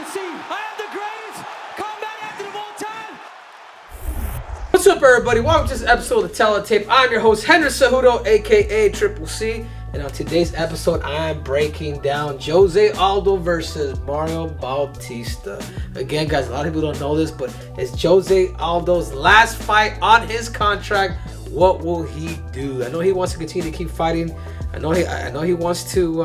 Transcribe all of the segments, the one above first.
see. I am the greatest combat athlete of all time. What's up, everybody? Welcome to this episode of Tell It Tape. I'm your host, Henry Cejudo, aka Triple C. And on today's episode, I am breaking down Jose Aldo versus Mario Bautista. Again, guys, a lot of people don't know this, but it's Jose Aldo's last fight on his contract. What will he do? I know he wants to continue to keep fighting. I know he wants to,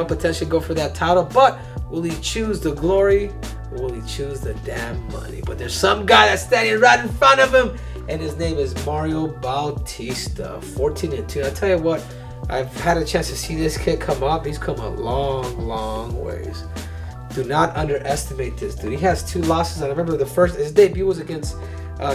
potentially go for that title. But will he choose the glory? Or will he choose the damn money? But there's some guy that's standing right in front of him, and his name is Mario Bautista, 14-2. I tell you what. I've had a chance to see this kid come up. He's come a long ways. Do not underestimate this dude. He has 2 losses. I remember his debut was against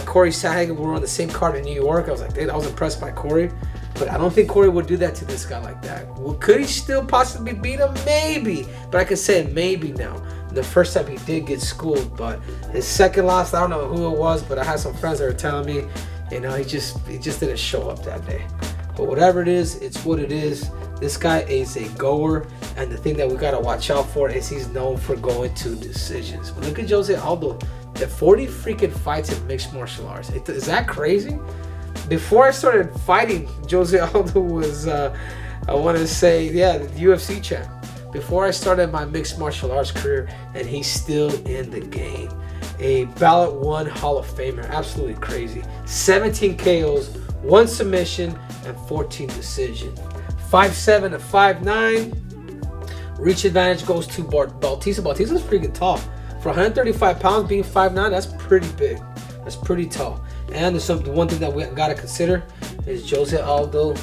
Corey Sandhagen. We were on the same card in New York. I was like, dude, I was impressed by Corey. But I don't think Corey would do that to this guy like that. Well, could he still possibly beat him? Maybe. But I can say maybe now. The first time he did get schooled. But his second loss, I don't know who it was, but I had some friends that were telling me, he just didn't show up that day. But whatever it is, it's what it is. This guy is a goer, and the thing that we gotta watch out for is he's known for going to decisions. But look at Jose Aldo, the 40 freaking fights in mixed martial arts. Is that crazy? Before I started fighting, Jose Aldo was, the UFC champ. Before I started my mixed martial arts career, and he's still in the game. A ballot 1 Hall of Famer, absolutely crazy. 17 KOs, 1 submission, and 14 decision. 5'7" to 5'9". Reach advantage goes to Bautista. Bautista's freaking tall. For 135 pounds, being 5'9", that's pretty big. That's pretty tall. And there's one thing that we gotta consider is Jose Aldo.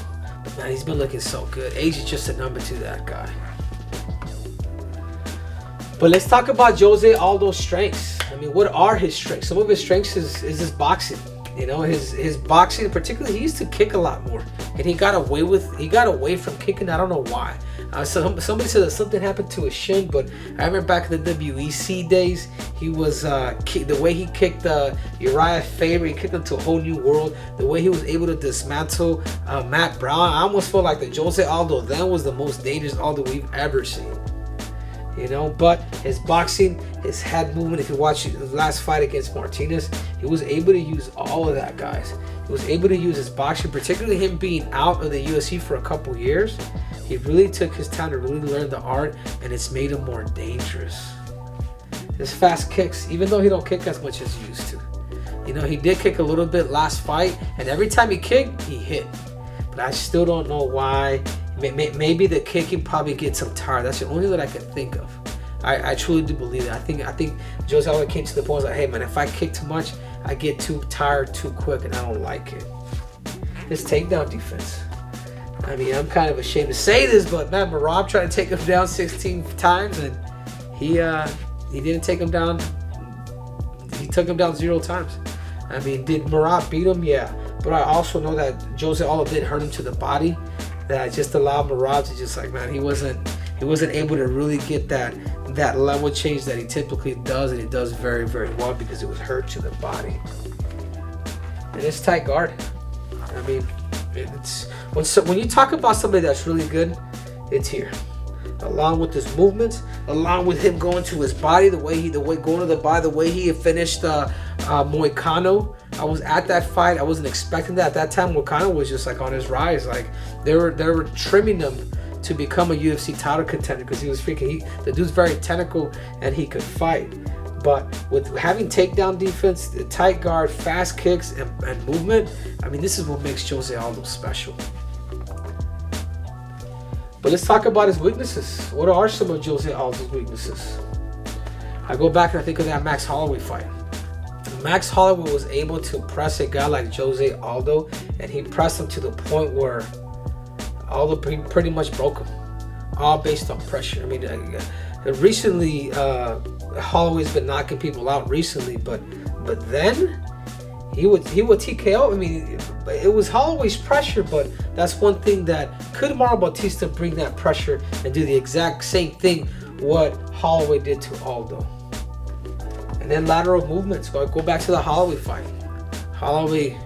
But man, he's been looking so good. Age is just a number to that guy. But let's talk about Jose Aldo's strengths. I mean, what are his strengths? Some of his strengths is his boxing. His boxing, particularly, he used to kick a lot more, and he got away from kicking. I don't know why. Somebody said that something happened to his shin, but I remember back in the WEC days, he was the way he kicked Uriah Faber. He kicked him to a whole new world. The way he was able to dismantle Matt Brown, I almost felt like the Jose Aldo then was the most dangerous Aldo we've ever seen. But his boxing, his head movement, if you watch the last fight against Martinez, he was able to use all of that, guys. He was able to use his boxing, particularly him being out of the UFC for a couple years. He really took his time to really learn the art, and it's made him more dangerous. His fast kicks, even though he don't kick as much as he used to. He did kick a little bit last fight, and every time he kicked, he hit. But I still don't know why. Maybe the kicking probably gets him tired. That's the only thing that I can think of. I truly do believe that. I think Jose Aldo came to the point like, hey man, if I kick too much, I get too tired too quick, and I don't like it. His takedown defense. I mean, I'm kind of ashamed to say this, but man, Merab tried to take him down 16 times, and he didn't take him down. He took him down 0 times. I mean, did Merab beat him? Yeah, but I also know that Jose Aldo did hurt him to the body. That just allowed Merab to just he wasn't able to really get that level change that he typically does, and he does very, very well because it was hurt to the body. And it's tight guard. I mean, it's when you talk about somebody that's really good, it's here. Along with his movements, along with him going to his body, the way he finished Moicano. I was at that fight. I wasn't expecting that. At that time, Moicano was just on his rise. They were trimming him to become a UFC title contender because he was freaking. The dude's very technical and he could fight. But with having takedown defense, the tight guard, fast kicks, and movement, I mean, this is what makes Jose Aldo special. But let's talk about his weaknesses. What are some of Jose Aldo's weaknesses? I go back and I think of that Max Holloway fight. Max Holloway was able to press a guy like Jose Aldo, and he pressed him to the point where Aldo pretty much broke him, all based on pressure. I mean, recently Holloway's been knocking people out recently, but then he would TKO. I mean, it was Holloway's pressure, but that's one thing that could Mario Bautista bring that pressure and do the exact same thing what Holloway did to Aldo. And then lateral movements. Go back to the Holloway fight. Holloway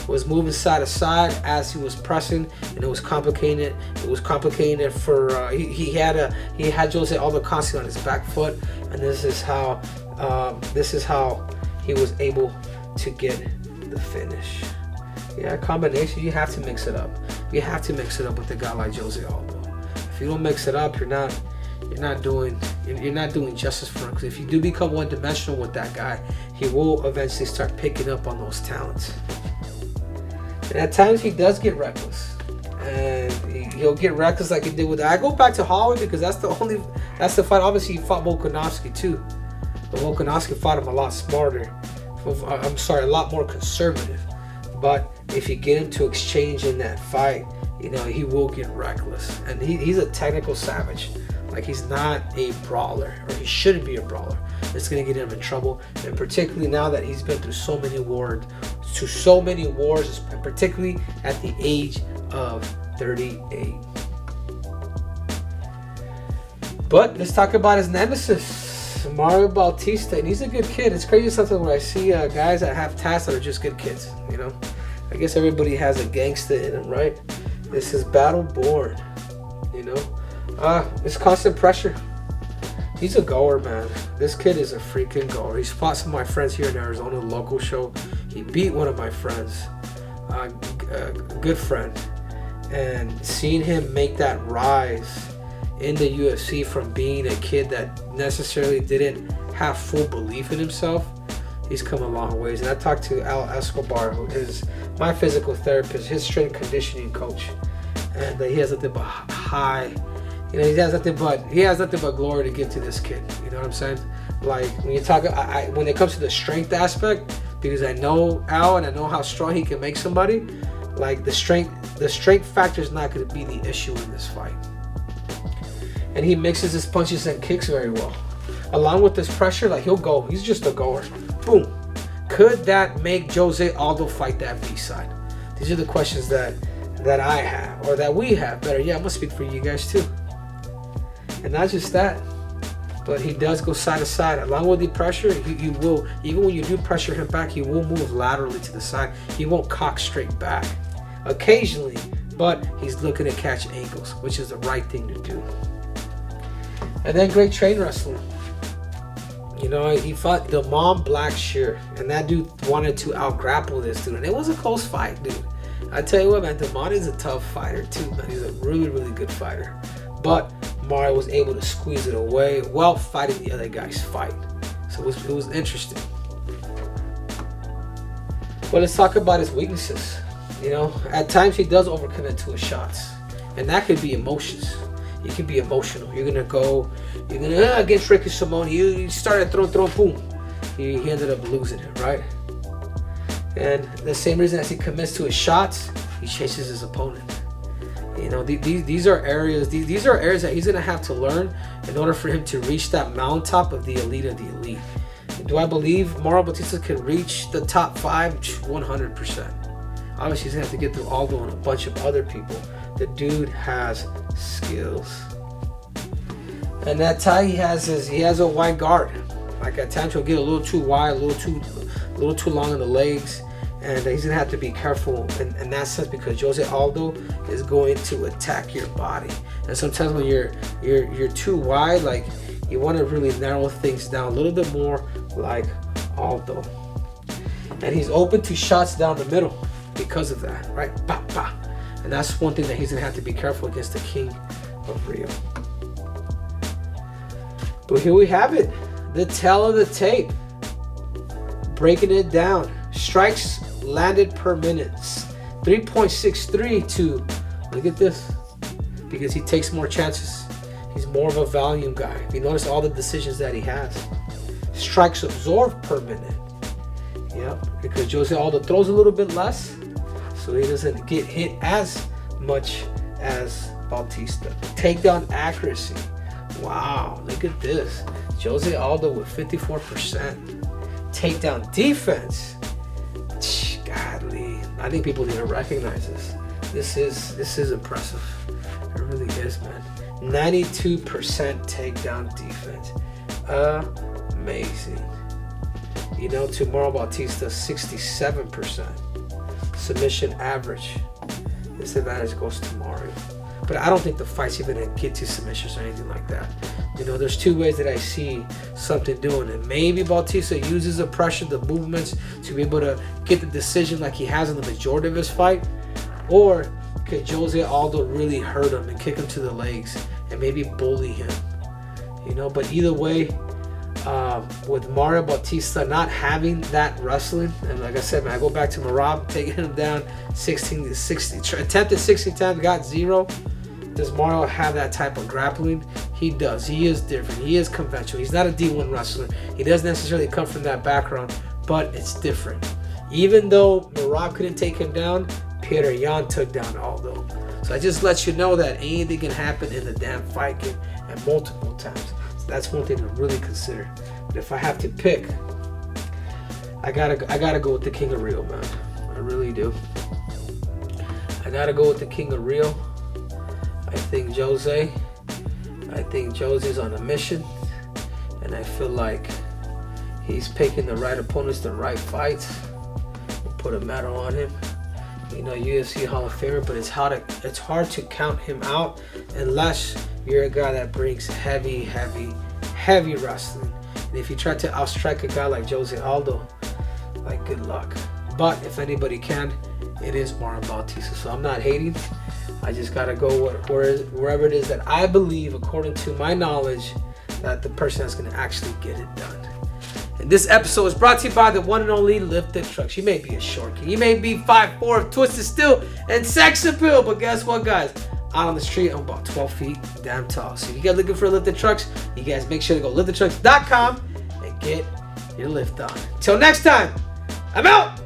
was moving side to side as he was pressing, and it was complicating it. It was complicating it for he had Jose Aldo constantly on his back foot, and this is how he was able to get the finish. Yeah, combination. You have to mix it up. You have to mix it up with a guy like Jose Aldo. If you don't mix it up, you're not doing justice for him. Because if you do become one-dimensional with that guy, he will eventually start picking up on those talents. And at times he does get reckless, and he'll get reckless like he did with. I go back to Holloway because that's the fight. Obviously, he fought Volkanovski too, but Volkanovski fought him a lot smarter. A lot more conservative. But if you get into exchange in that fight, he will get reckless, and he's a technical savage. Like, he's not a brawler, or he shouldn't be a brawler. It's gonna get him in trouble, and particularly now that he's been through so many wars, and particularly at the age of 38. But let's talk about his nemesis, Mario Bautista, and he's a good kid. It's crazy sometimes when I see guys that have tats that are just good kids. I guess everybody has a gangster in them, right? This is battle born. It's constant pressure. He's a goer, man. This kid is a freaking goer. He's fought some of my friends here in Arizona, local show. He beat one of my friends, a good friend. And seeing him make that rise in the UFC from being a kid that necessarily didn't have full belief in himself, he's come a long ways. And I talked to Al Escobar, who is my physical therapist, his strength conditioning coach. And he has nothing but high, he has nothing but glory to give to this kid. You know what I'm saying? Like, when you talk, when it comes to the strength aspect, because I know Al and I know how strong he can make somebody. Like, the strength factor is not going to be the issue in this fight. And he mixes his punches and kicks very well. Along with this pressure, like, he'll go. He's just a goer. Boom. Could that make Jose Aldo fight that B-side? These are the questions that I have, or that we have. Better, yeah, I'm gonna speak for you guys too. And not just that, but he does go side to side. Along with the pressure, he will, even when you do pressure him back, he will move laterally to the side. He won't cock straight back. Occasionally, but he's looking to catch angles, which is the right thing to do. And then great train wrestling. He fought the Mom Blackshear, and that dude wanted to out-grapple this dude, and it was a close fight, dude. I tell you what, man, Damon is a tough fighter too, man. He's a really, really good fighter. But Mario was able to squeeze it away while fighting the other guy's fight. So it was interesting. But let's talk about his weaknesses. At times he does overcommit to his shots, and that could be emotions. You can be emotional. You're gonna against Ricky Simone. You started throwing, boom. He ended up losing it, right? And the same reason as he commits to his shots, he chases his opponent. These are areas. These are areas that he's gonna have to learn in order for him to reach that mountaintop of the elite of the elite. Do I believe Mario Bautista can reach the top 5? 100%. Obviously, he's gonna have to get through Aldo and a bunch of other people. The dude has skills. And that tie he has a wide guard. Like, at times he'll get a little too wide, a little too long in the legs, and he's gonna have to be careful in that sense, because Jose Aldo is going to attack your body. And sometimes when you're too wide, like, you want to really narrow things down a little bit more, like Aldo. And he's open to shots down the middle because of that, right? Bah, bah. And that's one thing that he's gonna have to be careful against the King of Rio. But here we have it, the tale of the tape. Breaking it down. Strikes landed per minute, 3.63 to, look at this, because he takes more chances. He's more of a volume guy. If you notice all the decisions that he has. Strikes absorbed per minute. Yep, because Jose Aldo throws a little bit less, so he doesn't get hit as much as Bautista. Takedown accuracy. Wow, look at this. Jose Aldo with 54%. Takedown defense. Godly. I think people need to recognize this. This is impressive. It really is, man. 92% takedown defense. Amazing. To Mario Bautista, 67%. submission average. This advantage goes to Mario. But I don't think the fight's even gonna get to submissions or anything like that. You know, there's two ways that I see something doing it. Maybe Bautista uses the pressure, the movements to be able to get the decision like he has in the majority of his fight. Or could Jose Aldo really hurt him and kick him to the legs and maybe bully him? You know, but either way, with Mario Bautista not having that wrestling, and like I said, man, I go back to Marab taking him down 16 to 60, attempted 60 times, got 0. Does Mario have that type of grappling? He does. He is different. He is conventional. He's not a D1 wrestler. He doesn't necessarily come from that background, but it's different. Even though Marab couldn't take him down, Peter Yan took down Aldo. So I just let you know that anything can happen in the damn fight game, and multiple times. So that's one thing to really consider. But if I have to pick, I gotta go with the King of Rio, man. I really do. I gotta go with the King of Rio. I think Jose's on a mission, and I feel like he's picking the right opponents, the right fights. We'll put a medal on him. You know, UFC Hall of Famer, but it's hard to count him out unless you're a guy that brings heavy wrestling. And if you try to outstrike a guy like Jose Aldo, like, good luck. But if anybody can, it is Mario Bautista. So I'm not hating. I just gotta go wherever it is that I believe, according to my knowledge, that the person that's gonna actually get it done. And this episode is brought to you by the one and only Lifted Trucks. You may be a short kid, you may be 5'4", twisted steel, and sex appeal, but guess what, guys? Out on the street, I'm about 12 feet damn tall. So if you guys looking for Lifted Trucks, you guys make sure to go liftedtrucks.com and get your lift on. Till next time, I'm out.